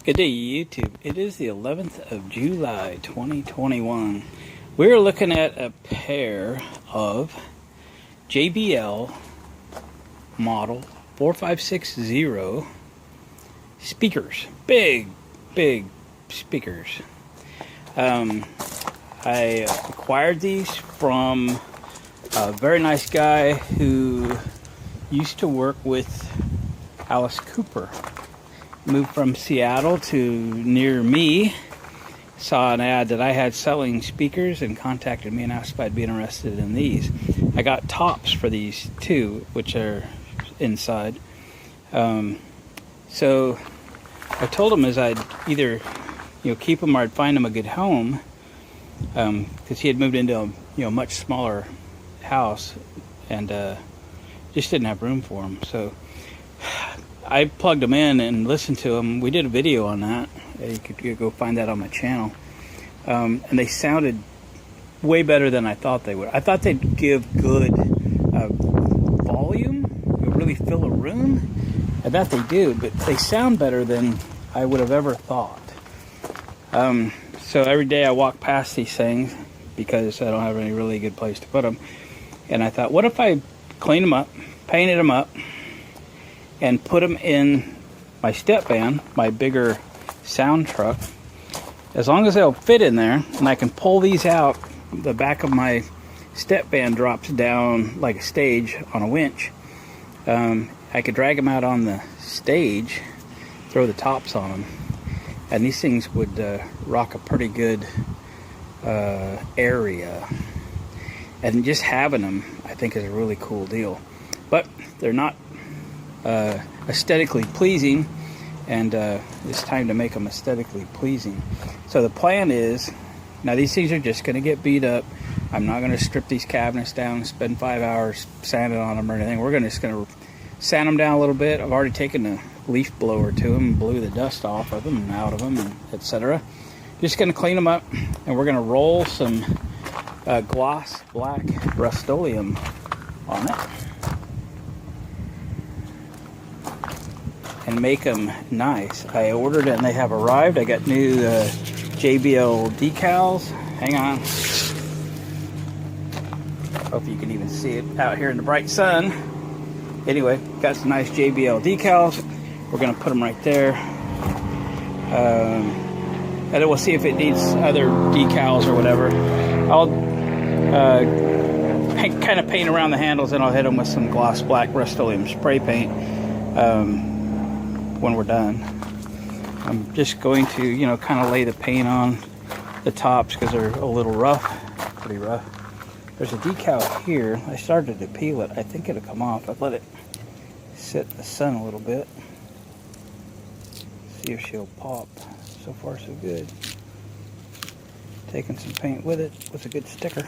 Good day, YouTube. It is the 11th of July, 2021. We're looking at a pair of JBL model 4560 speakers. Big speakers. I acquired these from a very nice guy who used to work with Alice Cooper. Moved from Seattle to near me, saw an ad that I had selling speakers and contacted me and asked if I'd be interested in these. I got tops for these too, which are inside. So I told him as I'd either keep them or I'd find him a good home, because he had moved into a much smaller house and just didn't have room for them. So I plugged them in and listened to them. We did a video on that. You could go find that on my channel. And they sounded way better than I thought they would. I thought they'd give good volume, really fill a room. I bet they do, but they sound better than I would have ever thought. So every day I walk past these things because I don't have any really good place to put them. And I thought, what if I cleaned them up, painted them up, and put them in my step van, my bigger sound truck. As long as they'll fit in there, and I can pull these out, the back of my step van drops down like a stage on a winch. I could drag them out on the stage, throw the tops on them, and these things would rock a pretty good area. And just having them, I think, is a really cool deal. But they're not aesthetically pleasing, and it's time to make them aesthetically pleasing. So the plan is, now these things are just going to get beat up. I'm not going to strip these cabinets down and spend 5 hours sanding on them or anything. We're just going to sand them down a little bit. I've already taken a leaf blower to them and blew the dust off of them and out of them, and etc. Just going to clean them up, and we're going to roll some gloss black Rust-Oleum on it and make them nice. I ordered it and they have arrived. I got new JBL decals. Hang on. Hope you can even see it out here in the bright sun. Anyway, got some nice JBL decals. We're going to put them right there. And then we'll see if it needs other decals or whatever. I'll kind of paint around the handles, and I'll hit them with some gloss black Rust-Oleum spray paint when we're done. I'm just going to, kind of lay the paint on the tops because they're a little rough, pretty rough. There's a decal here. I started to peel it. I think it'll come off. I've let it sit in the sun a little bit. See if she'll pop. So far, so good. Taking some paint with it with a good sticker.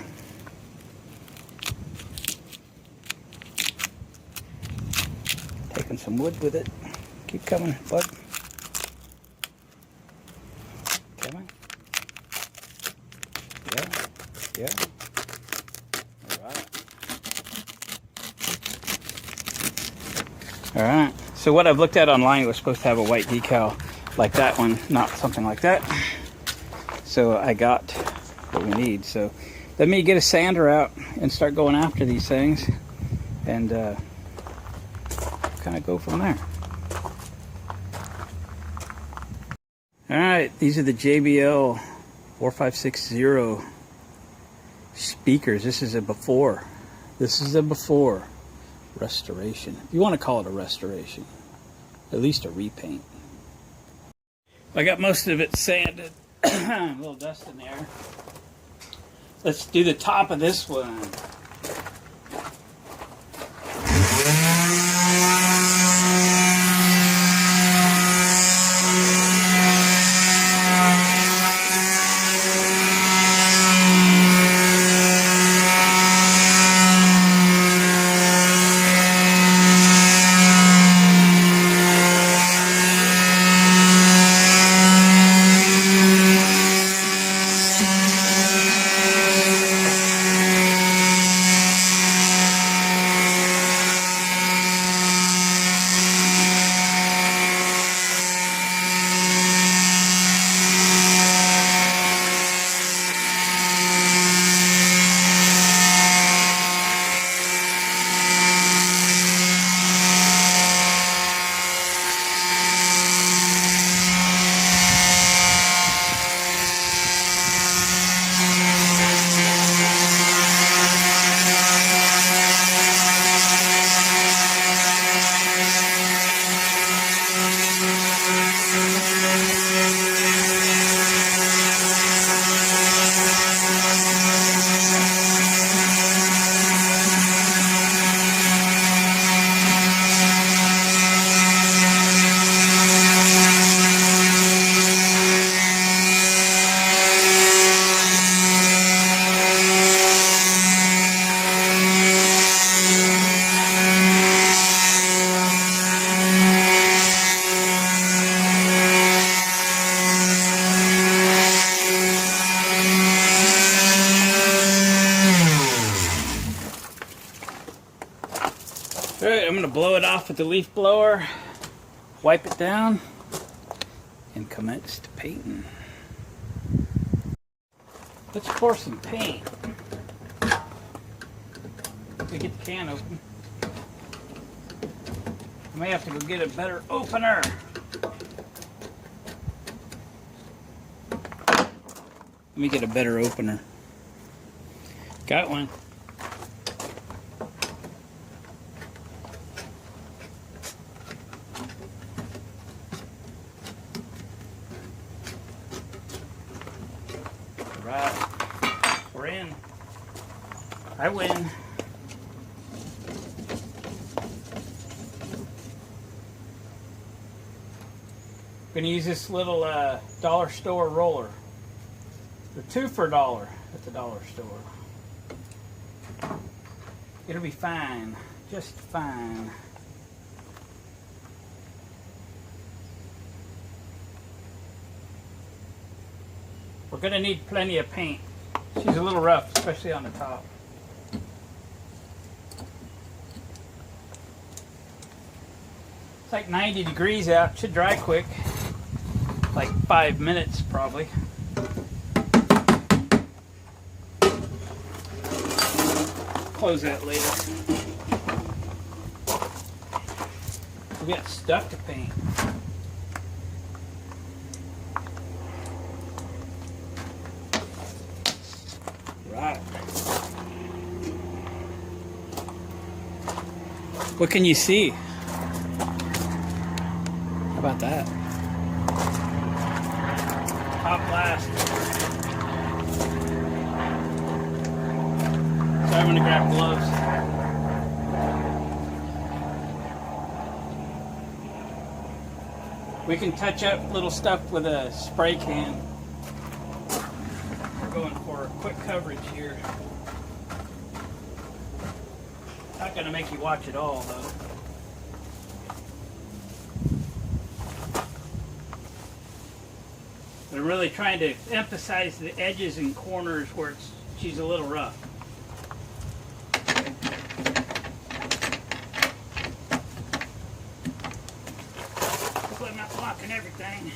Taking some wood with it. Keep coming, bud. Come on. Yeah. All right. So what I've looked at online, it was supposed to have a white decal like that one, not something like that. So I got what we need. So let me get a sander out and start going after these things, and kind of go from there. Alright, these are the JBL 4560 speakers. This is a before. This is a before restoration. If you want to call it a restoration, at least a repaint. I got most of it sanded. A little dust in there. Let's do the top of this one. going to blow it off with the leaf blower, wipe it down, and commence to painting. Let's pour some paint. Let me get the can open. I may have to go get a better opener. Let me get a better opener. Got one. Right. We're in. I win. I'm gonna use this little dollar store roller. They're 2 for $1 at the dollar store. It'll be fine, just fine. We're gonna need plenty of paint. She's a little rough, especially on the top. It's like 90 degrees out, should dry quick. Like 5 minutes probably. Close that later. We got stuff to paint. Right. What can you see? How about that? Top blast. Sorry, I'm gonna grab gloves. We can touch up little stuff with a spray can. We're going for a quick coverage here. Not gonna make you watch it all though. But I'm really trying to emphasize the edges and corners where she's a little rough. Hopefully I'm not blocking everything.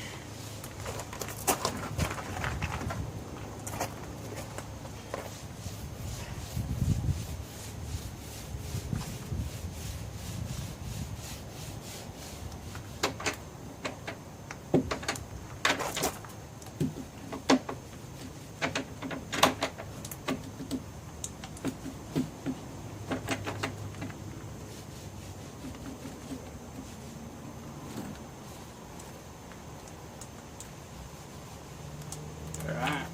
Alright,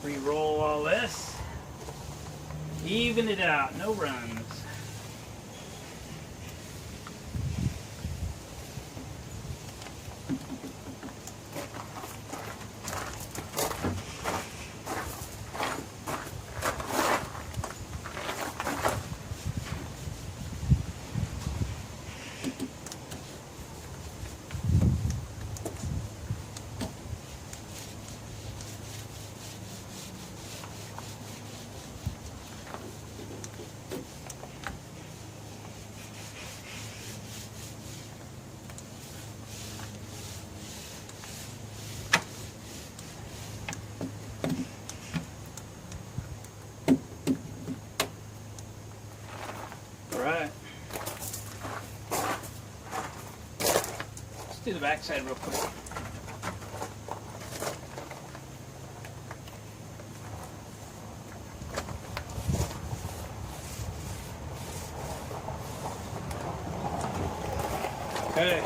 re-roll all this, even it out, no runs. Alright. Let's do the back side real quick. Okay.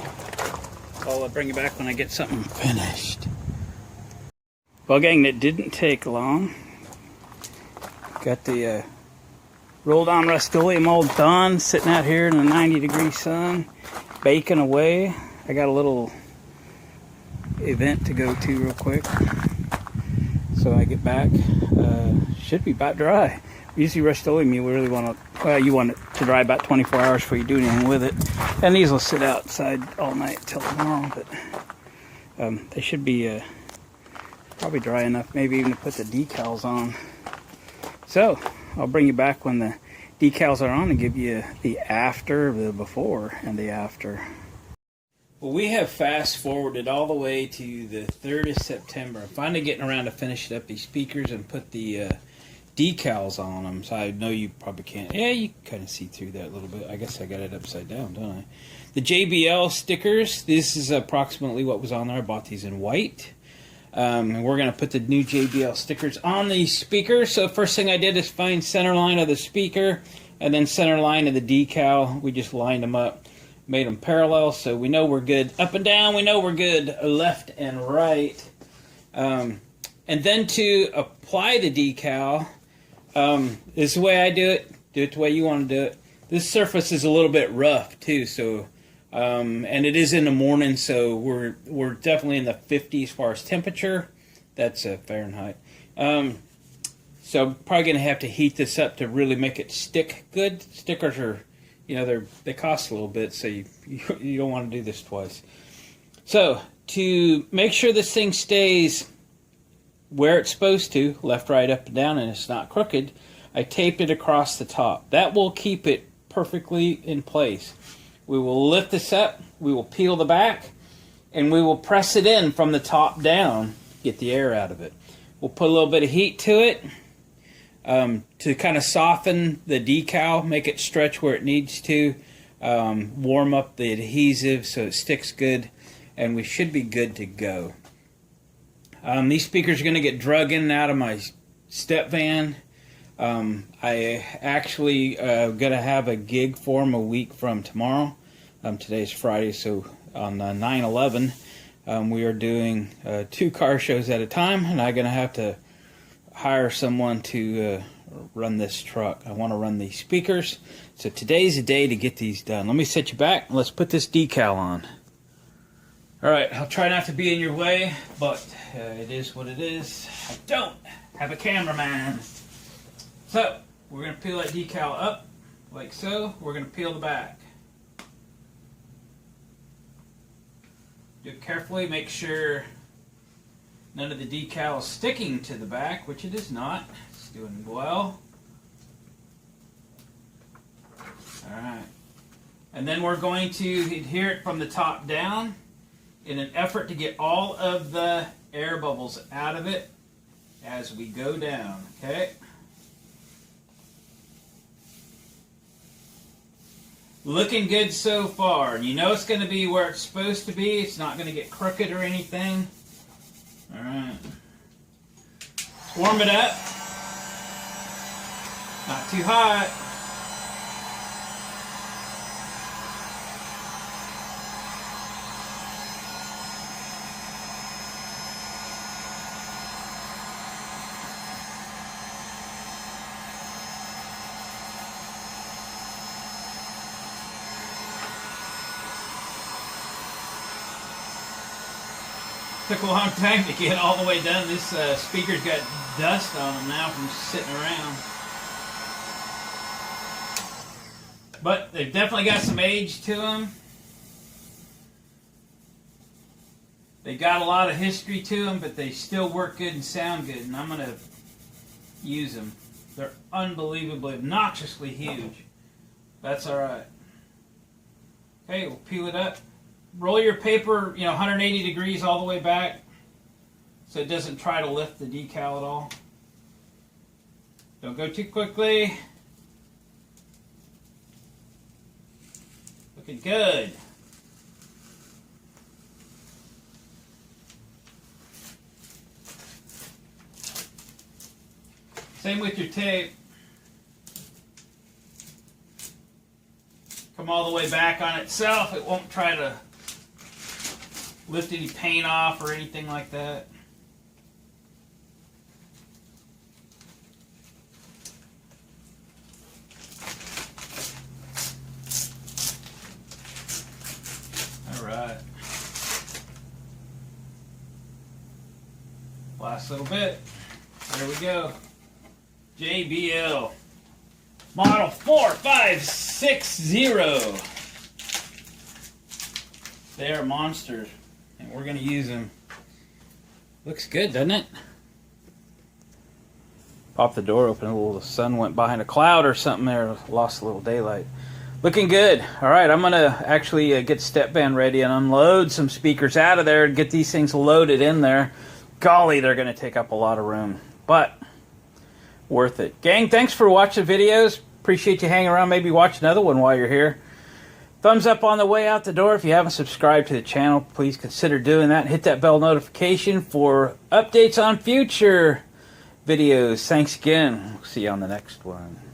I'll bring you back when I get something finished. Well, gang, that didn't take long. Got the rolled on Rust-Oleum all done, sitting out here in the 90-degree sun, baking away. I got a little event to go to real quick. So I get back, should be about dry. Usually Rust-Oleum, you really want to, well, you want it to dry about 24 hours before you do anything with it. And these will sit outside all night till tomorrow, but they should be probably dry enough, maybe even to put the decals on. So I'll bring you back when the decals are on and give you the after, the before, and the after. Well, we have fast forwarded all the way to the 3rd of September. I'm finally getting around to finishing up these speakers and put the decals on them. So I know you probably can't. Yeah, you kind of see through that a little bit. I guess I got it upside down, don't I? The JBL stickers. This is approximately what was on there. I bought these in white. And we're going to put the new JBL stickers on the speaker. So first thing I did is find center line of the speaker and then center line of the decal. We just lined them up, made them parallel, so we know we're good. Up and down, we know we're good. Left and right. And then to apply the decal, this is the way I do it. Do it the way you want to do it. This surface is a little bit rough too, so and it is in the morning, so we're definitely in the 50s as far as temperature. That's Fahrenheit. So I'm probably going to have to heat this up to really make it stick good. Stickers are, you know, they cost a little bit, so you don't want to do this twice. So to make sure this thing stays where it's supposed to, left, right, up, and down, and it's not crooked, I taped it across the top. That will keep it perfectly in place. We will lift this up, we will peel the back, and we will press it in from the top down, get the air out of it. We'll put a little bit of heat to it to kind of soften the decal, make it stretch where it needs to, warm up the adhesive so it sticks good, and we should be good to go. These speakers are going to get drug in and out of my step van. I actually going to have a gig for them a week from tomorrow. Today's Friday, so on 9/11, we are doing 2 car shows at a time, and I'm going to have to hire someone to run this truck. I want to run these speakers, so today's the day to get these done. Let me set you back, and let's put this decal on. Alright, I'll try not to be in your way, but it is what it is. I don't have a cameraman. So, we're going to peel that decal up, like so. We're going to peel the back. Do it carefully, make sure none of the decal is sticking to the back, which it is not. It's doing well. Alright. And then we're going to adhere it from the top down in an effort to get all of the air bubbles out of it as we go down, okay? Looking good so far. You know it's going to be where it's supposed to be. It's not going to get crooked or anything. Alright. Warm it up. Not too hot. Took a long time to get all the way done. This speaker's got dust on them now from sitting around. But they've definitely got some age to them. They got a lot of history to them, but they still work good and sound good, and I'm going to use them. They're unbelievably, obnoxiously huge. That's alright. Okay, we'll peel it up. Roll your paper, 180 degrees all the way back so it doesn't try to lift the decal at all. Don't go too quickly. Looking good. Same with your tape. Come all the way back on itself. It won't try to lift any paint off or anything like that. Alright. Last little bit. There we go. JBL. Model 4560. They are monsters. And we're going to use them. Looks good, doesn't it? Popped the door open, a little sun went behind a cloud or something there, lost a little daylight. Looking good. All right, I'm going to actually get step band ready and unload some speakers out of there and get these things loaded in there. Golly, they're going to take up a lot of room, but worth it. Gang, thanks for watching videos. Appreciate you hanging around. Maybe watch another one while you're here. Thumbs up on the way out the door. If you haven't subscribed to the channel, please consider doing that. Hit that bell notification for updates on future videos. Thanks again. We'll see you on the next one.